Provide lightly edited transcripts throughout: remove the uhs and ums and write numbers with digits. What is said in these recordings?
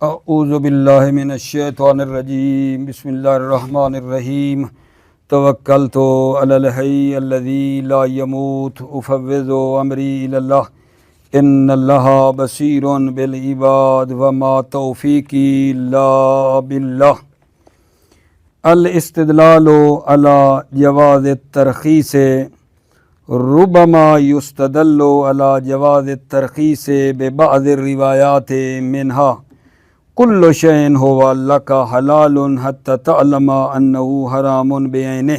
اعوذ باللہ من الشیطان الرجیم بسم اللہ الرحمن الرحیم توکلت علی الحی الذی لا یموت افوض امری الی اللہ ان اللہ بصیر بالعباد وما توفیقی الا باللہ الاستدلال علی جواز الترخیص ربما یستدل علی جواز الترخیص ببعض الروایات منہا کل شین ہوا لک حلال حتی تعلم انہ حرام بعینہ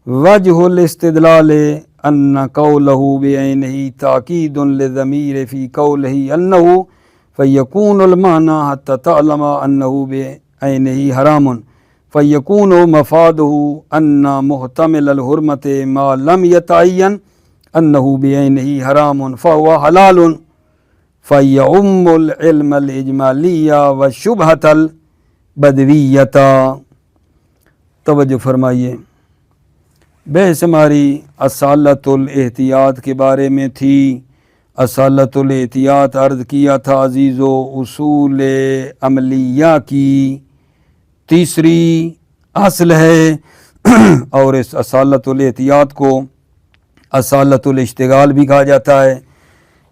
وجہ الاستدلال ان قولہ بعینہ تاکید للضمیر فی قولہ انہ فیکون المعنی حتی تعلم انہ بعینہ حرام فیکون مفادہ ان محتمل الحرمت ما لم یتعین انہ بعینہ حرام فہو حلال فَيَعُمُّ الْعِلْمَ الْإِجْمَالِيَّ وَالشُّبْهَةَ الْبَدْوِيَّةَ۔ توجہ فرمائیے، بحث ہماری اصالت الاحتیاط کے بارے میں تھی۔ اصالت الاحتیاط عرض کیا تھا عزیزو اصول عملیہ کی تیسری اصل ہے، اور اس اصالت الاحتیاط کو اصالت الاشتغال بھی کہا جاتا ہے۔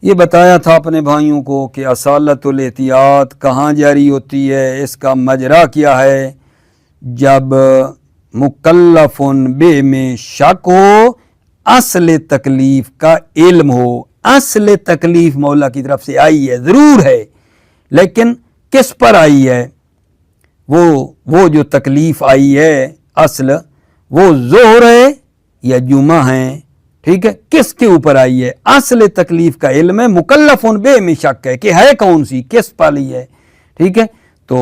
یہ بتایا تھا اپنے بھائیوں کو کہ اصالت الاحتیاط کہاں جاری ہوتی ہے، اس کا مجرا کیا ہے۔ جب مکلف بے میں شک ہو، اصل تکلیف کا علم ہو۔ اصل تکلیف مولا کی طرف سے آئی ہے، ضرور ہے، لیکن کس پر آئی ہے؟ وہ جو تکلیف آئی ہے اصل، وہ ظہر ہے یا جمعہ ہے؟ ٹھیک ہے، کس کے اوپر آئی ہے؟ اصل تکلیف کا علم ہے، مکلف بے میں شک ہے کہ ہے کون سی، کس پالی ہے۔ ٹھیک ہے، تو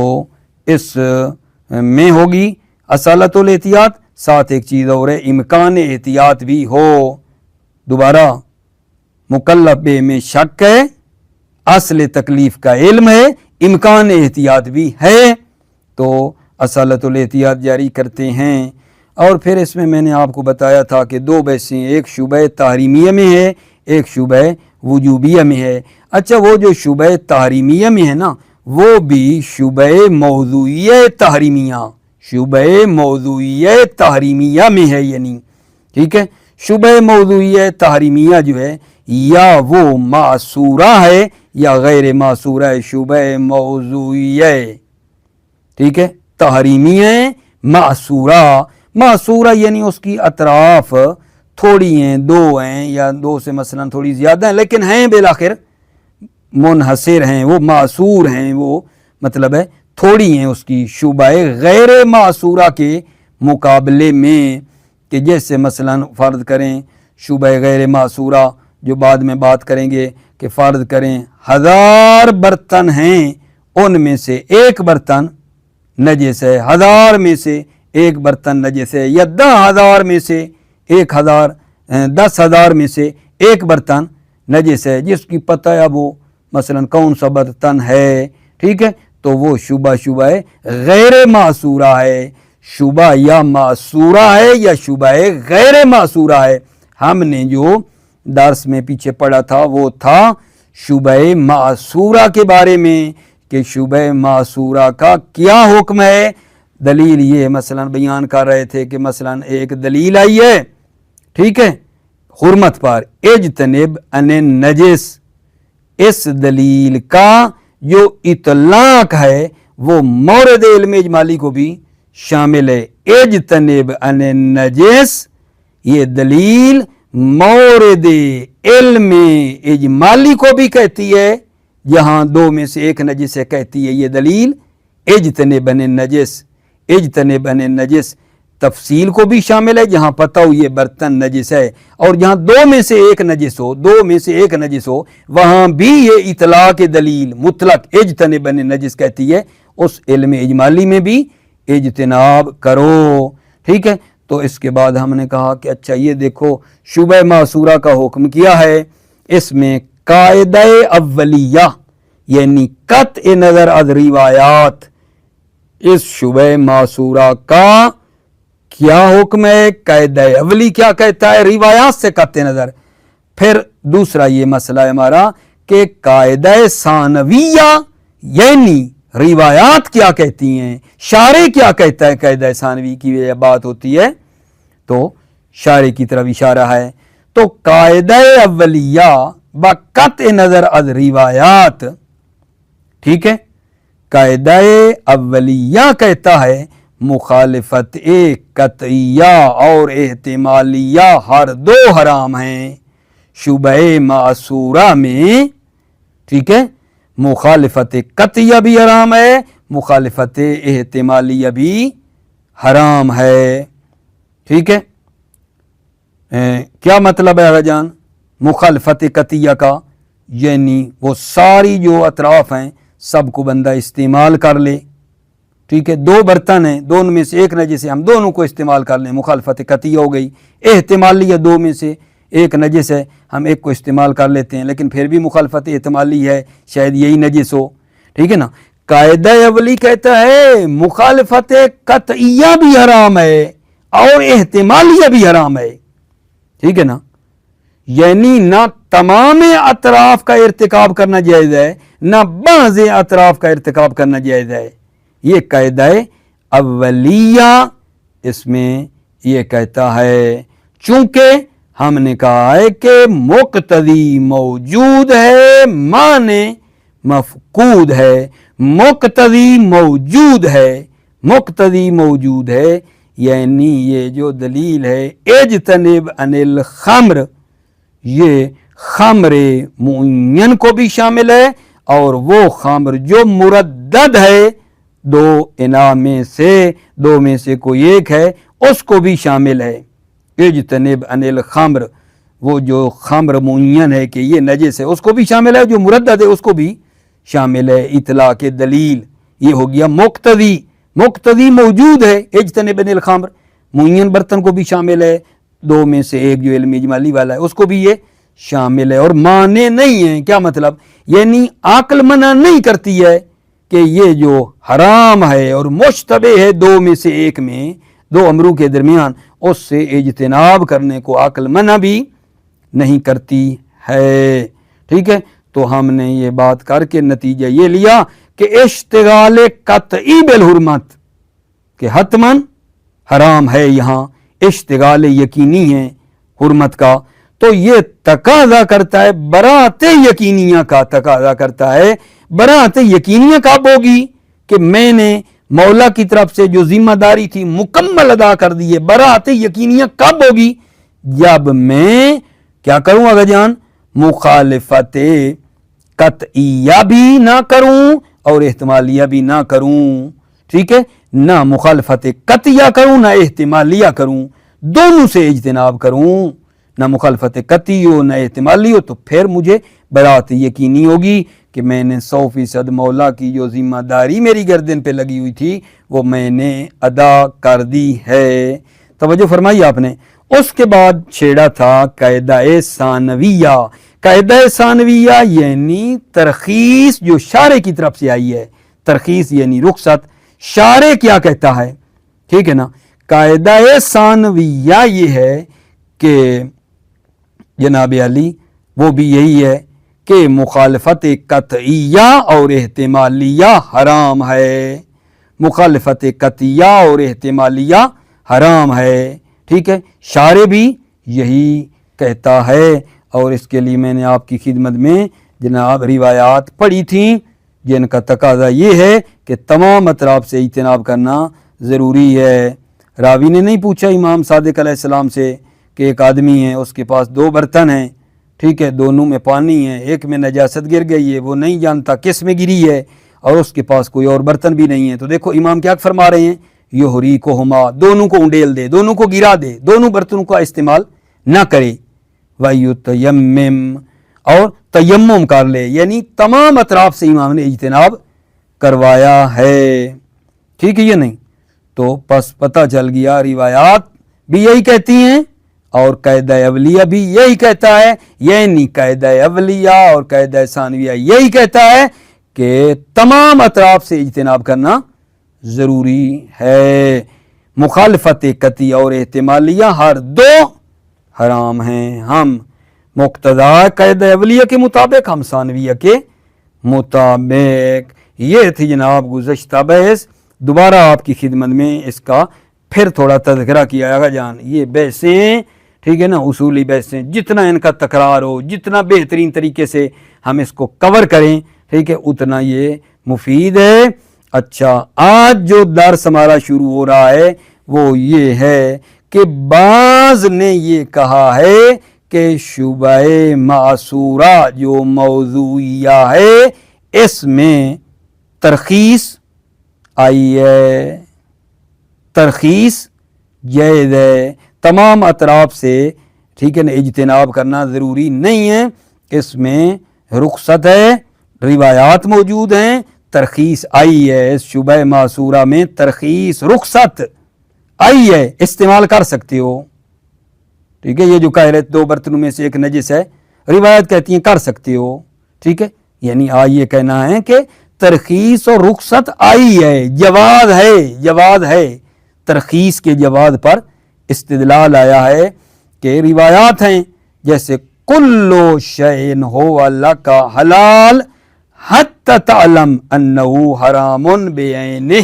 اس میں ہوگی اصالت الاحتیاط، ساتھ ایک چیز اور ہے، امکان احتیاط بھی ہو۔ دوبارہ مکلف بے میں شک ہے، اصل تکلیف کا علم ہے، امکان احتیاط بھی ہے، تو اصالت الاحتیاط جاری کرتے ہیں۔ اور پھر اس میں نے آپ کو بتایا تھا کہ دو بحثیں، ایک شبہ تحریمیہ میں ہے، ایک شبہ وجوبیہ میں ہے۔ اچھا، وہ جو شبہ تحریمیہ میں ہے نا، وہ بھی شبہ موضوعیہ تحریمیہ، شبہ موضوعیہ تحریمیہ میں ہے، یعنی ٹھیک ہے، شبہ موضوعیہ تحریمیہ جو ہے یا وہ معصورہ ہے یا غیر معصورہ ہے، شبہ موضوعیہ ٹھیک ہے تحریمیہ معصورہ۔ معصورہ یعنی اس کی اطراف تھوڑی ہیں، دو ہیں یا دو سے مثلا تھوڑی زیادہ ہیں، لیکن ہیں بالآخر منحصر ہیں، وہ معصور ہیں، وہ مطلب ہے تھوڑی ہیں اس کی شبہ غیر معصورہ کے مقابلے میں، کہ جیسے مثلا فرض کریں شبہ غیر معصورہ، جو بعد میں بات کریں گے، کہ فرض کریں 1000 برتن ہیں، ان میں سے ایک برتن نجس ہے، 1000 میں سے ایک برتن نجس ہے، یا 10,000 میں سے 10,000 میں سے ایک برتن نجس ہے، جس کی پتہ ہے وہ مثلا کون سا برتن ہے، ٹھیک ہے، تو وہ شبہ غیر معصورہ ہے۔ شبہ یا معصورہ ہے یا شبہ غیر معصورہ ہے۔ ہم نے جو درس میں پیچھے پڑھا تھا وہ تھا شبہ معصورہ کے بارے میں، کہ شبہ معصورہ کا کیا حکم ہے۔ دلیل یہ مثلا بیان کر رہے تھے کہ مثلا ایک دلیل آئی ہے، ٹھیک ہے، حرمت پر، اجتنب ان نجس، اس دلیل کا جو اطلاق ہے وہ مورد علم اجمالی کو بھی شامل ہے۔ اجتنب ان نجس، یہ دلیل مورد علم اجمالی کو بھی کہتی ہے، جہاں دو میں سے ایک نجس ہے کہتی ہے یہ دلیل اجتنب ان نجس۔ اجتنب ان نجس تفصیل کو بھی شامل ہے، جہاں پتہ ہو یہ برتن نجس ہے، اور جہاں دو میں سے ایک نجس ہو وہاں بھی یہ اطلاق دلیل مطلق اجتنب ان نجس کہتی ہے، اس علم اجمالی میں بھی اجتناب کرو۔ ٹھیک ہے، تو اس کے بعد ہم نے کہا کہ اچھا یہ دیکھو شبہ معصورہ کا حکم کیا ہے، اس میں قاعدہ اولیہ یعنی قطع نظر از روایات، اس شبہ معصورہ کا کیا حکم ہے، قاعدہ اولی کیا کہتا ہے، روایات سے قطع نظر۔ پھر دوسرا یہ مسئلہ ہے ہمارا کہ قاعدہ ثانویہ یعنی روایات کیا کہتی ہیں، شارع کیا کہتا ہے، قاعدہ ثانوی کی یہ بات ہوتی ہے تو شارع کی طرف اشارہ ہے۔ تو قاعدہ اولیہ بقطع نظر از روایات، ٹھیک ہے، قاعدہ اولیہ کہتا ہے مخالفت قطعیہ اور احتمالیہ ہر دو حرام ہیں۔ شبہ معصورہ میں، ٹھیک ہے، مخالفت قطعیہ بھی حرام ہے، مخالفت احتمالیہ بھی حرام ہے، ٹھیک ہے۔ کیا مطلب ہے آقا جان مخالفت قطعیہ کا؟ یعنی وہ ساری جو اطراف ہیں سب کو بندہ استعمال کر لے، ٹھیک ہے، دو برتن ہیں، دونوں میں سے ایک نجس ہے، ہم دونوں کو استعمال کر لیں، مخالفت قطعیہ ہو گئی۔ احتمالیہ دو میں سے ایک نجس ہے، ہم ایک کو استعمال کر لیتے ہیں، لیکن پھر بھی مخالفت احتمالی ہے، شاید یہی نجس ہو، ٹھیک ہے نا۔ قاعدہ اولی کہتا ہے مخالفت قطعیہ بھی حرام ہے اور احتمالیہ بھی حرام ہے، ٹھیک ہے نا۔ یعنی نہ تمام اطراف کا ارتکاب کرنا جائز ہے، نہ بعض اطراف کا ارتکاب کرنا جائز ہے۔ یہ قاعدہ اولیہ اس میں یہ کہتا ہے، چونکہ ہم نے کہا ہے کہ مقتضی موجود ہے، معنی مفقود ہے۔ مقتضی موجود ہے، مقتضی موجود ہے، یعنی یہ جو دلیل ہے اجتنب عن الخمر، یہ خمر معین کو بھی شامل ہے اور وہ خمر جو مردد ہے، دو اناء میں سے کوئی ایک ہے، اس کو بھی شامل ہے۔ اجتنب عن الخمر، وہ جو خمر معین ہے کہ یہ نجس ہے اس کو بھی شامل ہے، جو مردد ہے اس کو بھی شامل ہے۔ اطلاق دلیل یہ ہو گیا مقتضی، مقتضی موجود ہے، اجتنب عن الخمر، معین برتن کو بھی شامل ہے، دو میں سے ایک جو علم اجمالی والا ہے اس کو بھی یہ شامل ہے، اور مانے نہیں ہے۔ کیا مطلب؟ یعنی عقل منع نہیں کرتی ہے کہ یہ جو حرام ہے اور مشتبہ ہے دو میں سے ایک میں، دو امروں کے درمیان، اس سے اجتناب کرنے کو عقل منع بھی نہیں کرتی ہے، ٹھیک ہے۔ تو ہم نے یہ بات کر کے نتیجہ یہ لیا کہ اشتغال قطعی بالحرمت کہ حتماً حرام ہے، یہاں اشتغال یقینی ہے حرمت کا، تو یہ تقاضا کرتا ہے براءت یقینیہ کا، تقاضا کرتا ہے براءت یقینیہ کب ہوگی کہ میں نے مولا کی طرف سے جو ذمہ داری تھی مکمل ادا کر دی ہے۔ براءت یقینیہ کب ہوگی؟ جب میں کیا کروں آقا جان؟ مخالفت قطعیہ بھی نہ کروں اور احتمالیہ بھی نہ کروں، ٹھیک ہے، نہ مخالفت قطعیہ کروں نہ احتمالیہ کروں، دونوں سے اجتناب کروں، نہ مخالفت قطعی ہو نہ احتمالی ہو، تو پھر مجھے براءت یقینی ہوگی کہ میں نے 100% مولا کی جو ذمہ داری میری گردن پہ لگی ہوئی تھی وہ میں نے ادا کر دی ہے۔ توجہ فرمائی آپ نے۔ اس کے بعد چھیڑا تھا قاعدہ ثانویہ۔ قاعدہ ثانویہ یعنی ترخیص جو شارع کی طرف سے آئی ہے، ترخیص یعنی رخصت۔ شارع کیا کہتا ہے، ٹھیک ہے نا۔ قاعدہ ثانویہ یہ ہے کہ جناب علی وہ بھی یہی ہے کہ مخالفت قطعیہ اور احتمالیہ حرام ہے، مخالفت قطعیہ اور احتمالیہ حرام ہے، ٹھیک ہے۔ شارع بھی یہی کہتا ہے، اور اس کے لیے میں نے آپ کی خدمت میں جناب روایات پڑھی تھیں جن کا تقاضا یہ ہے کہ تمام اطراف سے اجتناب کرنا ضروری ہے۔ راوی نے نہیں پوچھا امام صادق علیہ السلام سے کہ ایک آدمی ہے اس کے پاس دو برتن ہیں، ٹھیک ہے، دونوں میں پانی ہے، ایک میں نجاست گر گئی ہے، وہ نہیں جانتا کس میں گری ہے، اور اس کے پاس کوئی اور برتن بھی نہیں ہے، تو دیکھو امام کیا فرما رہے ہیں، یحریکہما، دونوں کو انڈیل دے، دونوں کو گرا دے، دونوں برتنوں کا استعمال نہ کرے، وَيُتَيَمِّمْ، اور تیمم کر لے، یعنی تمام اطراف سے امام نے اجتناب کروایا ہے، ٹھیک ہے یہ نہیں۔ تو پس پتہ چل گیا روایات بھی یہی کہتی ہیں اور قاعدہ اولیہ بھی یہی کہتا ہے، یعنی قاعدہ اولیہ اور قاعدہ ثانویہ یہی کہتا ہے کہ تمام اطراف سے اجتناب کرنا ضروری ہے، مخالفت قطعی اور احتمالیہ ہر دو حرام ہیں۔ ہم مقتضا قاعدہ اولیہ کے مطابق، ہم ثانویہ کے مطابق، یہ تھی جناب گزشتہ بحث. دوبارہ آپ کی خدمت میں اس کا پھر تھوڑا تذکرہ کیا آقا جان. یہ بحثیں ٹھیک ہے نا, اصولی بحثیں, جتنا ان کا تکرار ہو, جتنا بہترین طریقے سے ہم اس کو کور کریں ٹھیک ہے, اتنا یہ مفید ہے. اچھا, آج جو درس ہمارا شروع ہو رہا ہے وہ یہ ہے کہ بعض نے یہ کہا ہے کہ شبہ معصورہ جو موضوعیہ ہے اس میں ترخیص آئی ہے, ترخیص جائز ہے. تمام اطراف سے ٹھیک ہے نا اجتناب کرنا ضروری نہیں ہے, اس میں رخصت ہے, روایات موجود ہیں, ترخیص آئی ہے. اس شبہ معصورہ میں ترخیص رخصت آئی ہے, استعمال کر سکتے ہو ٹھیک ہے. یہ جو کہہ رہے 2 برتنوں میں سے ایک نجس ہے, روایت کہتی ہیں کر سکتے ہو ٹھیک ہے. یعنی یہ کہنا ہے کہ ترخیص اور رخصت آئی ہے, جواز ہے, جواز ہے. ترخیص کے جواز پر استدلال آیا ہے کہ روایات ہیں جیسے کلو شیء ہو اللہ کا حلال حتی تعلم انہ حرام بعینہ.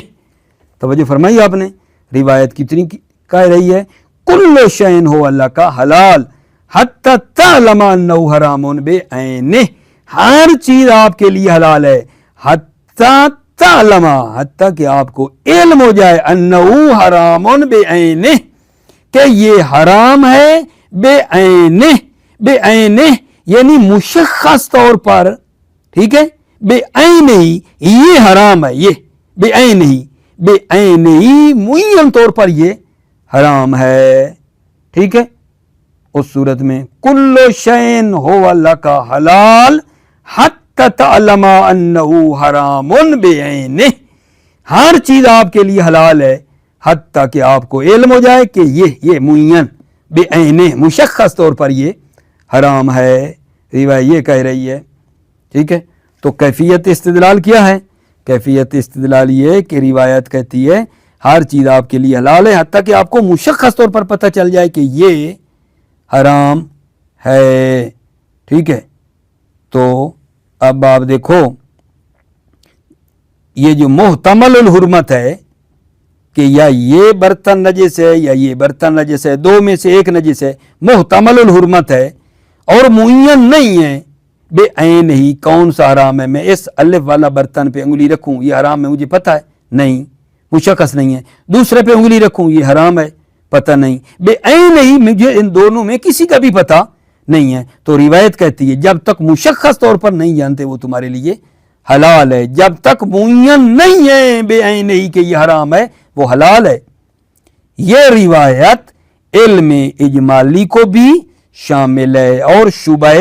توجہ فرمائی آپ نے, روایت کتنی کہہ رہی ہے کلو شیء ہو اللہ کا حلال حتی تعلم انہ حرام بعینہ, ہر چیز آپ کے لیے حلال ہے حتی تعلم, حتی کہ آپ کو علم ہو جائے انہ حرام بعینہ, کہ یہ حرام ہے بعینہ. بعینہ یعنی مشخص طور پر ٹھیک ہے, بعینہ ہی یہ حرام ہے, یہ بعینہ ہی, بعینہ ہی معین طور پر یہ حرام ہے ٹھیک ہے. اس صورت میں کل شیء ہو اللہ کا حلال حتی تعلم انہ حرام بعینہ, ہر چیز آپ کے لیے حلال ہے حتیٰ کہ آپ کو علم ہو جائے کہ یہ معین بعینہ مشخص طور پر یہ حرام ہے. روایت یہ کہہ رہی ہے ٹھیک ہے. تو کیفیت استدلال کیا ہے؟ کیفیت استدلال یہ کہ روایت کہتی ہے ہر چیز آپ کے لیے حلال ہے حتیٰ کہ آپ کو مشخص طور پر پتہ چل جائے کہ یہ حرام ہے ٹھیک ہے. تو اب آپ دیکھو یہ جو محتمل الحرمت ہے کہ یا یہ برتن نجس ہے یا یہ برتن نجس ہے, 2 میں سے ایک نجس ہے, محتمل الحرمت ہے اور معین نہیں ہے بعین ہی. کون سا حرام ہے؟ میں اس الف والا برتن پہ انگلی رکھوں یہ حرام ہے مجھے پتہ ہے نہیں, مشخص نہیں ہے. دوسرے پہ انگلی رکھوں یہ حرام ہے پتہ نہیں. بعین ہی مجھے ان دونوں میں کسی کا بھی پتہ نہیں ہے. تو روایت کہتی ہے جب تک مشخص طور پر نہیں جانتے وہ تمہارے لیے حلال ہے, جب تک معین نہیں ہے بعین ہی کہ یہ حرام ہے وہ حلال ہے. یہ روایت علم اجمالی کو بھی شامل ہے اور شبہ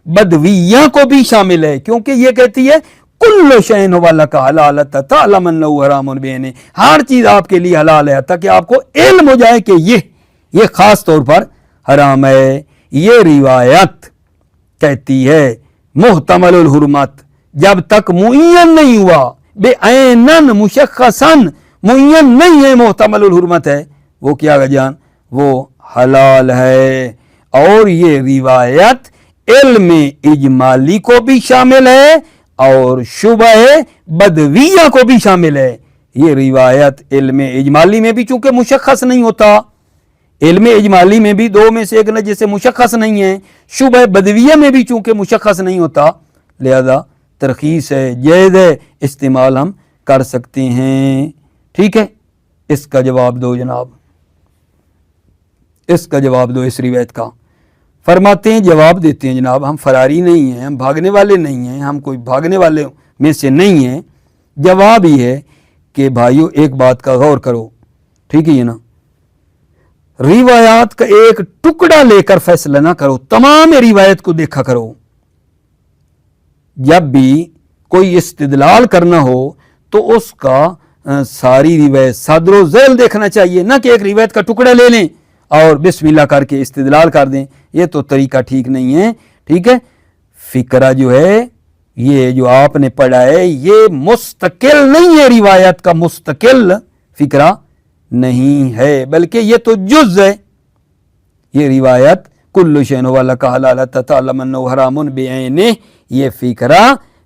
بدویہ کو بھی شامل ہے, کیونکہ یہ کہتی ہے کل شیء والا کا حلال تعلم انہ حرام بعینہ, ہر چیز آپ کے لیے حلال ہے تاکہ آپ کو علم ہو جائے کہ یہ خاص طور پر حرام ہے. یہ روایت کہتی ہے محتمل الحرمت جب تک معین نہیں ہوا, بعینن مشخصاً معین نہیں ہے, محتمل الحرمت ہے, وہ کیا جان وہ حلال ہے. اور یہ روایت علم اجمالی کو بھی شامل ہے اور شبہ بدویہ کو بھی شامل ہے. یہ روایت علم اجمالی میں بھی چونکہ مشخص نہیں ہوتا, علم اجمالی میں بھی 2 میں سے ایک نجس سے مشخص نہیں ہے, شبہ بدویہ میں بھی چونکہ مشخص نہیں ہوتا, لہذا ترخیص ہے, جائز ہے, استعمال ہم کر سکتے ہیں ٹھیک ہے. اس کا جواب دو جناب, اس کا جواب دو اس روایت کا. فرماتے ہیں جواب دیتے ہیں جناب ہم فراری نہیں ہیں, ہم بھاگنے والے نہیں ہیں, ہم کوئی بھاگنے والے میں سے نہیں ہیں. جواب یہ ہے کہ بھائیو ایک بات کا غور کرو ٹھیک ہے یہ نا, روایات کا ایک ٹکڑا لے کر فیصلہ نہ کرو, تمام روایت کو دیکھا کرو. جب بھی کوئی استدلال کرنا ہو تو اس کا ساری روایت صدر و ذیل دیکھنا چاہیے, نہ کہ ایک روایت کا ٹکڑا لے لیں اور بسم اللہ کر کے استدلال کر دیں. یہ تو طریقہ ٹھیک نہیں ہے ٹھیک ہے. فقرہ جو ہے یہ جو آپ نے پڑھا ہے یہ مستقل نہیں ہے, روایت کا مستقل فقرہ نہیں ہے بلکہ یہ تو جز ہے. یہ روایت کل شیء والا کا حلال تعلم انہ حرام بعینہ, یہ فقرہ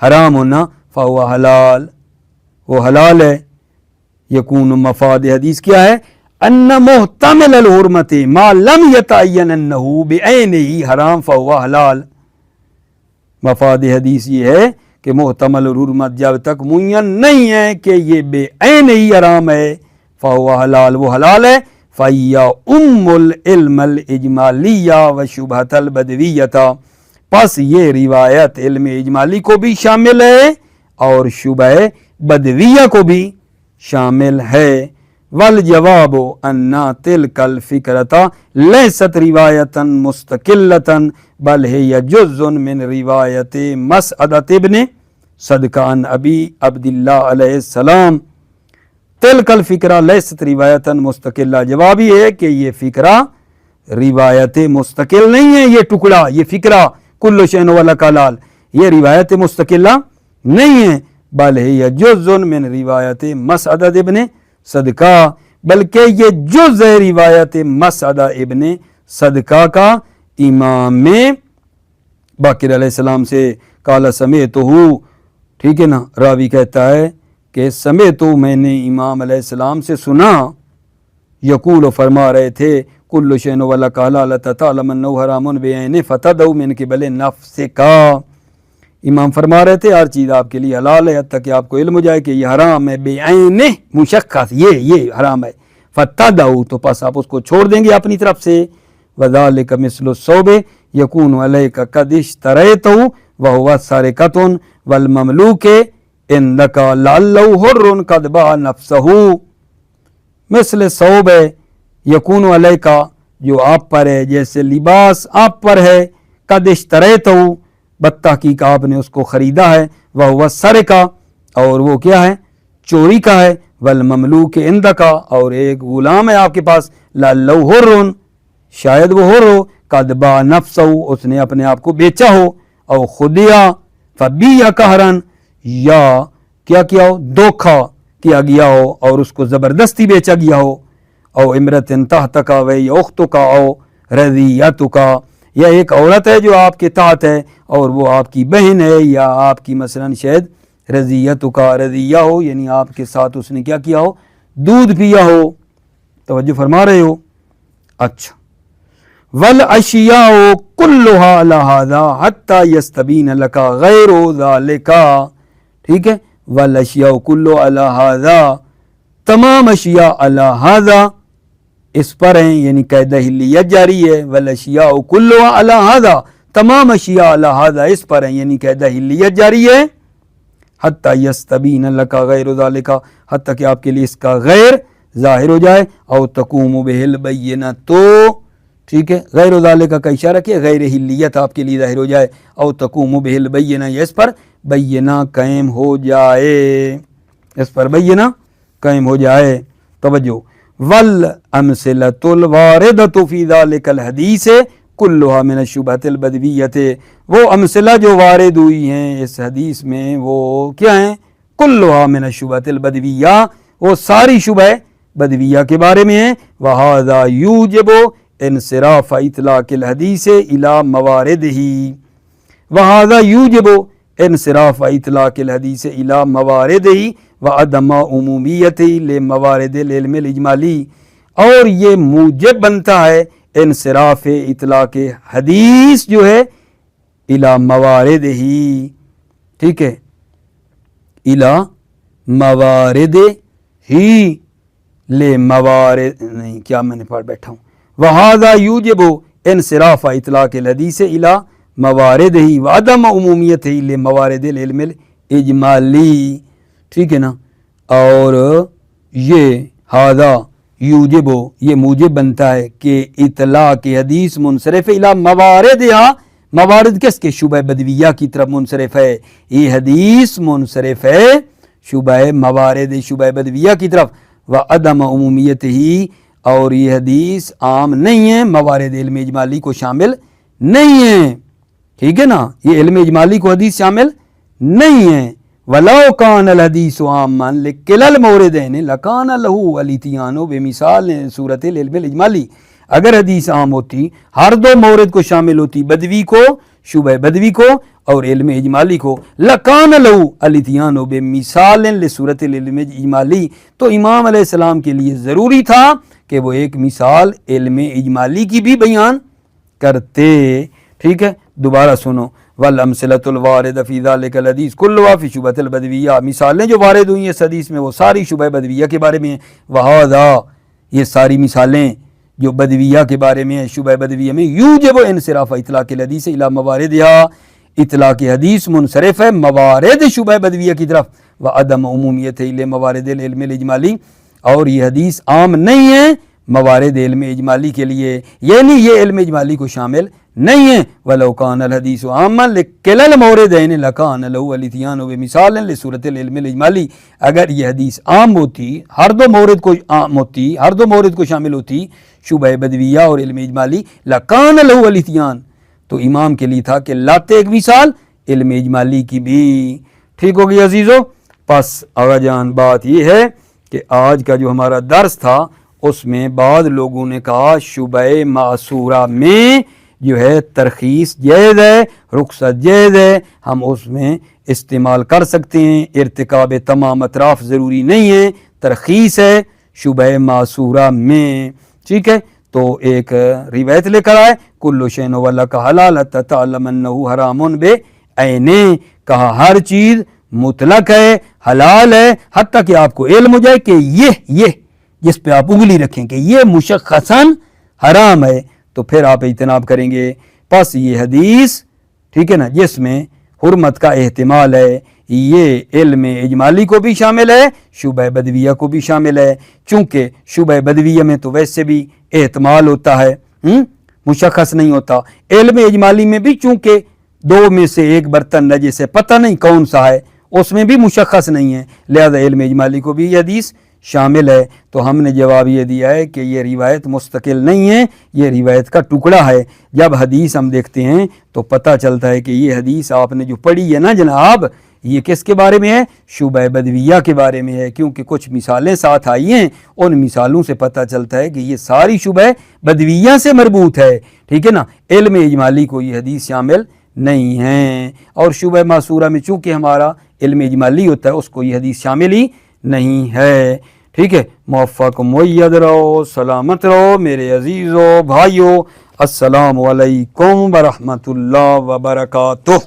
حرام ہونا فہو حلال، وہ حلال ہے. یکون مفاد حدیث کیا ہے؟ ان محتمل الحرمت ما لم یتعین انہ بعینہ حرام فہو حلال. مفاد حدیث یہ ہے کہ محتمل الحرمت جب تک معین نہیں ہے کہ یہ بے عین ہی حرام ہے فہو حلال، وہ حلال ہے. فَيَا العلم الاجمالیہ و شبہۃ البدویۃ، پس یہ روایت علم اجمالی کو بھی شامل ہے اور شبہ بدویہ کو بھی شامل ہے. والجواب ان تلک الفکرۃ لیست روایتا مستقلۃ بل ہی جزء من روایت مسعدۃ ابن صدقہ عن ابی عبداللہ علیہ السلام. تلک الفکرہ لیست روایتا مستقلہ، جواب یہ ہے کہ یہ فکرہ روایت مستقل نہیں ہے. یہ ٹکڑا، یہ فکرہ کل شیء ولک حلال، یہ روایت مستقلہ نہیں ہے. بل ہی جزء من روایت مسعدۃ ابن صدقہ، بلکہ یہ جز ہے روایت مسعدہ ابن صدقہ کا. امام باقر علیہ السلام سے قال سمعتہ، ٹھیک ہے نا، راوی کہتا ہے کہ سمعتہ، میں نے امام علیہ السلام سے سنا، یقول فرما رہے تھے کل شیء ولک حلال تعلم انہ حرام بعینہ فتدعو من قبل نفسک. امام فرما رہے تھے ہر چیز آپ کے لیے حلال ہے حتیٰ کہ آپ کو علم ہو جائے کہ یہ حرام ہے، بعینہ مشخص، یہ حرام ہے. فتدعو، تو پس آپ اس کو چھوڑ دیں گے اپنی طرف سے. وذالک مثل الثوب یکون علیک قد اشتریتہ وہو سرقۃ والمملوک عندک لعلہ حر قد باع نفسہ. مثل ثوب ہے یکون علیک، جو آپ پر ہے، جیسے لباس آپ پر ہے، قد اشتریتہ، بالتحقیق آپ نے اس کو خریدا ہے، وہو سرقہ، اور وہ کیا ہے؟ چوری کا ہے. والمملوک عندک، اور ایک غلام ہے آپ کے پاس، لعلہ حر، شاید وہ حر ہو، قد باع نفسہ، اس نے اپنے آپ کو بیچا ہو، او خدیع فبیع قہرا، یا کیا کیا ہو؟ دھوکہ کیا گیا ہو اور اس کو زبردستی بیچا گیا ہو. او امرۃ تحتک وہی اختک او رضیتک، یا ایک عورت ہے جو آپ کے تحت ہے اور وہ آپ کی بہن ہے، یا آپ کی مثلا شاید رضیتک، رضیہ ہو یعنی آپ کے ساتھ اس نے کیا کیا ہو؟ دودھ پیا ہو. توجہ فرما رہے ہو؟ اچھا. والاشیاء کلھا علی ھذا حتی یستبین لک غیر ذالک، ٹھیک ہے. والاشیاء کلھا علی ھذا، تمام اشیاء علی ھذا، اس پر ہیں، یعنی قید حلیت جاری ہے. والاشیاء کلھا علی ھذا، تمام اشیاء علی ھذا، اس پر ہیں، یعنی قید حلیت جاری ہے. حتی یستبین لک غیر ذالک، حتیٰ کہ آپ کے لیے اس کا غیر ظاہر ہو جائے. او تقوم بہ البینہ، تو ٹھیک ہے، غیر ذالک کا اشارہ کیا، غیر حلیت آپ کے لیے ظاہر ہو جائے. او تقوم بہ البینہ، یا اس پر بینہ قائم ہو جائے، اس پر بینہ قائم ہو جائے. توجہ. والامثلۃ الواردۃ فی ذلک الحدیث کلھا من الشبہۃ البدویۃ، وہ امثلہ جو وارد ہوئی ہیں اس حدیث میں وہ کیا ہیں؟ کلھا من الشبہۃ البدویہ، وہ ساری شبہ بدویہ کے بارے میں ہیں. وہذا یوجب انصراف اطلاق الحدیث الی مواردہ، وہذا یوجب انصراف اطلاق الحدیث الی مواردہ وعدم عمومیت لموارد العلم الاجمالی، اور یہ موجب بنتا ہے انصراف اطلاق حدیث جو ہے الی موارد ہی، ٹھیک ہے، الی موارد ہی، لے موارد نہیں، کیا میں نے پڑھ بیٹھا ہوں. وہذا یوجب انصراف اطلاق الحدیث الی موارد ہی وعدم عمومیت ہی لموارد العلم الاجمالی، ٹھیک ہے نا. اور یہ ہذا یوجب، یہ موجب بنتا ہے کہ اطلاق حدیث منصرف الی موارد، موارد کس کے؟ شبہ بدویہ کی طرف منصرف ہے. یہ حدیث منصرف ہے شبہ موارد، شبہ بدویہ کی طرف. وعدم عمومیت ہی، اور یہ حدیث عام نہیں ہے، موارد علم اجمالی کو شامل نہیں ہے، ٹھیک ہے نا. یہ علم اجمالی کو حدیث شامل نہیں ہے. وَلَوْ كَانَ الْحَدِيثُ عَامًا لِكِلَا الْمَوْرِدَيْنِ لَكَانَ لَهُ الْإِتْيَانُ بِمِثَالٍ صُورَةِ الْعِلْمِ الْإِجْمَالِي، اگر حدیث عام ہوتی، ہر دو مورد کو شامل ہوتی، بدوی کو، شبہ بدوی کو، اور علم اجمالی کو لکان لہو الاتیان بمثال لصورت العلم اجمالی، تو امام علیہ السلام کے لیے ضروری تھا کہ وہ ایک مثال علم اجمالی کی بھی بیان کرتے. ٹھیک ہے، دوبارہ سنو، والامثلۃ الواردۃ فی ذلک الحدیث کلھا فی شبہۃ البدویہ، مثالیں جو وارد ہوئی ہیں اس حدیث میں وہ ساری شبہ بدویہ کے بارے میں ہیں. وہذا، یہ ساری مثالیں جو بدویہ کے بارے میں ہیں، شبہ بدویہ میں، یوجب انصراف اطلاق الحدیث الی مواردہا، اطلاق حدیث منصرف ہے موارد شبہ بدویہ کی طرف، وعدم عمومیت الی موارد العلم الاجمالی، اور یہ حدیث عام نہیں ہے موارد علم اجمالی کے لیے، یعنی یہ علم اجمالی کو شامل نہیں ہے. وَلَوْ كَانَ الْحَدِيثُ عَامًّا لِكِلَا الْمَوْرِدَيْنِ لَكَانَ لَهُ الْإِتْيَانُ بِمِثَالٍ لِصُورَةِ الْعِلْمِ الْإِجْمَالِي، اگر یہ حدیث عام ہوتی، ہر دو مورد کو عام ہوتی، ہر دو مورد کو شامل ہوتی، شبہ بدویہ اور علم اجمالی، لَكَانَ لَهُ الْإِتْيَانُ، تو امام کے لیے تھا کہ لاتے ایک مثال علم اجمالی کی بھی. ٹھیک ہوگی عزیزو. پس آغا جان بات یہ ہے کہ آج کا جو ہمارا درس تھا اس میں بعض لوگوں نے کہا شبہ معصورہ میں جو ہے ترخیص جائز ہے، رخصت جائز ہے، ہم اس میں استعمال کر سکتے ہیں، ارتکاب تمام اطراف ضروری نہیں ہے، ترخیص ہے شبہ معصورہ میں. ٹھیک ہے، تو ایک روایت لے کر آئے، کلو شین ولک حلال حتی تعلم انہ حرام بعینے، کہا ہر چیز مطلق ہے، حلال ہے، حتیٰ کہ آپ کو علم ہو جائے کہ یہ جس پہ آپ انگلی رکھیں کہ یہ مشخصاً حرام ہے، تو پھر آپ اجتناب کریں گے. پس یہ حدیث، ٹھیک ہے نا، جس میں حرمت کا احتمال ہے، یہ علم اجمالی کو بھی شامل ہے، شبہ بدویہ کو بھی شامل ہے. چونکہ شبہ بدویہ میں تو ویسے بھی احتمال ہوتا ہے، مشخص نہیں ہوتا. علم اجمالی میں بھی چونکہ دو میں سے ایک برتن نجس ہے، پتہ نہیں کون سا ہے، اس میں بھی مشخص نہیں ہے، لہذا علم اجمالی کو بھی یہ حدیث شامل ہے. تو ہم نے جواب یہ دیا ہے کہ یہ روایت مستقل نہیں ہے، یہ روایت کا ٹکڑا ہے. جب حدیث ہم دیکھتے ہیں تو پتہ چلتا ہے کہ یہ حدیث آپ نے جو پڑھی ہے نا جناب، یہ کس کے بارے میں ہے؟ شبہ بدویہ کے بارے میں ہے، کیونکہ کچھ مثالیں ساتھ آئی ہیں، ان مثالوں سے پتہ چلتا ہے کہ یہ ساری شبہ بدویہ سے مربوط ہے. ٹھیک ہے نا، علم اجمالی کو یہ حدیث شامل نہیں ہے، اور شبہ معصورہ میں چونکہ ہمارا علم اجمالی ہوتا ہے اس کو یہ حدیث شامل ہی نہیں ہے. ٹھیک ہے، موفق مؤید رہو، سلامت رہو میرے عزیزو بھائیو. السلام علیکم ورحمۃ اللہ وبرکاتہ.